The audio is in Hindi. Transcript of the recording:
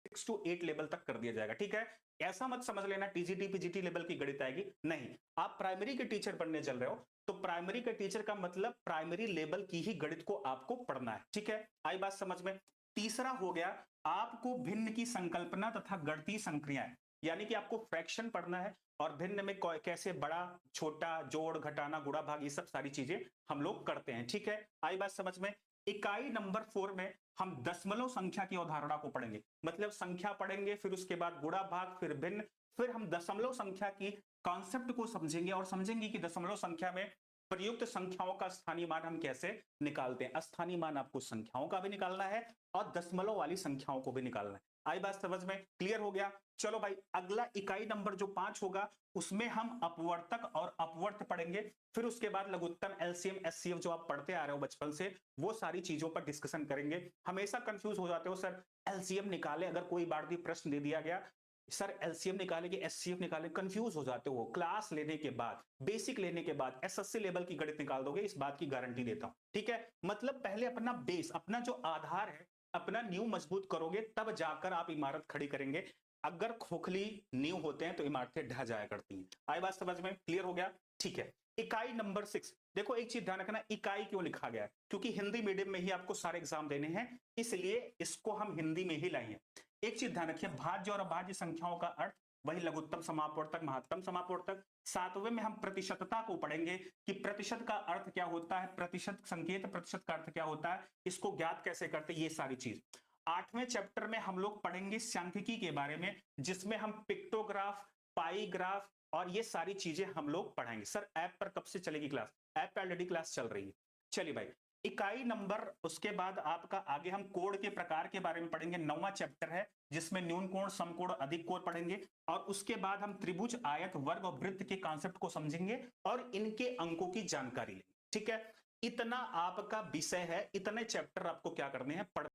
6 to 8 लेवल तक कर दिया जाएगा, ठीक है। ऐसा मत समझ लेना टीजीटी पीजीटी लेवल की गणित आएगी, नहीं। आप प्राइमरी के टीचर बनने चल रहे हो तो प्राइमरी के टीचर का मतलब प्राइमरी लेवल की ही गणित को आपको पढ़ना है, ठीक है। आई बात समझ में। तीसरा हो गया, आपको भिन्न की संकल्पना तथा गणितीय संक्रियाएं, यानी कि आपको फ्रैक्शन पढ़ना है और भिन्न में कैसे बड़ा छोटा जोड़ घटाना गुणा भाग ये सब सारी चीजें हम लोग करते हैं, ठीक है। आई बात समझ में। इकाई नंबर 4 में हम दशमलव संख्या की अवधारणा को पढ़ेंगे, मतलब संख्या पढ़ेंगे, फिर उसके बाद गुणा भाग, फिर भिन्न, फिर हम दशमलव संख्या की कॉन्सेप्ट को समझेंगे और समझेंगे कि दशमलव संख्या में प्रयुक्त संख्याओं का स्थानीय मान हम कैसे निकालते हैं। स्थानीय मान आपको संख्याओं का भी निकालना है और दशमलव वाली संख्याओं को भी निकालना है। आई बात समझ में, क्लियर हो गया। चलो भाई, अगला इकाई नंबर जो 5 होगा उसमें हम अपवर्तक और अपवर्त पढ़ेंगे, फिर उसके बाद लघुत्तम, एलसीएम, एचसीएफ जो आप पढ़ते आ रहे हो बचपन से, वो सारी चीजों पर डिस्कशन करेंगे। हमेशा कंफ्यूज हो जाते हो सर, एलसीएम निकाले, अगर कोई बार भी प्रश्न दे दिया गया सर एलसीएम निकाले कि एचसीएफ निकाले, कंफ्यूज हो जाते हो। क्लास लेने के बाद, बेसिक लेने के बाद एसएससी लेवल की गणित निकाल दोगे, इस बात की गारंटी देता हूं, ठीक है। मतलब पहले अपना बेस, अपना जो आधार है, अपना नींव मजबूत करोगे तब जाकर आप इमारत खड़ी करेंगे। अगर खोखली नींव होते हैं तो इमारतें ढह जाया करती हैं। आई बात समझ में, क्लियर हो गया, ठीक है। इकाई नंबर 6, देखो एक चीज ध्यान रखना, इकाई क्यों लिखा गया है, क्योंकि हिंदी मीडियम में ही आपको सारे एग्जाम देने हैं, इसलिए इसको हम हिंदी में ही लाए हैं। एक चीज ध्यान रखिए, भाज्य और अभाज्य संख्याओं का अर्थ वही लघुत्तम समापवर्तक, महत्तम समापवर्तक। 7वें में हम प्रतिशतता को पढ़ेंगे कि प्रतिशत का अर्थ क्या होता है, प्रतिशत संकेत प्रतिशत का अर्थ क्या होता है, इसको ज्ञात कैसे करते हैं, ये सारी चीज। 8वें चैप्टर में हम लोग पढ़ेंगे सांख्यिकी के बारे में, जिसमें हम पिक्टोग्राफ, पाईग्राफ और ये सारी चीजें हम लोग पढ़ेंगे। सर ऐप पर कब से चलेगी क्लास? ऐप पर ऑलरेडी क्लास चल रही है। चलिए भाई, इकाई नंबर, उसके बाद आपका आगे हम कोण के प्रकार के बारे में पढ़ेंगे, 9वां चैप्टर है जिसमें न्यून कोण, समकोण, अधिक कोण पढ़ेंगे। और उसके बाद हम त्रिभुज, आयत, वर्ग और वृत्त के कॉन्सेप्ट को समझेंगे और इनके अंकों की जानकारी लेंगे, ठीक है। इतना आपका विषय है, इतने चैप्टर आपको क्या करने हैं, पढ़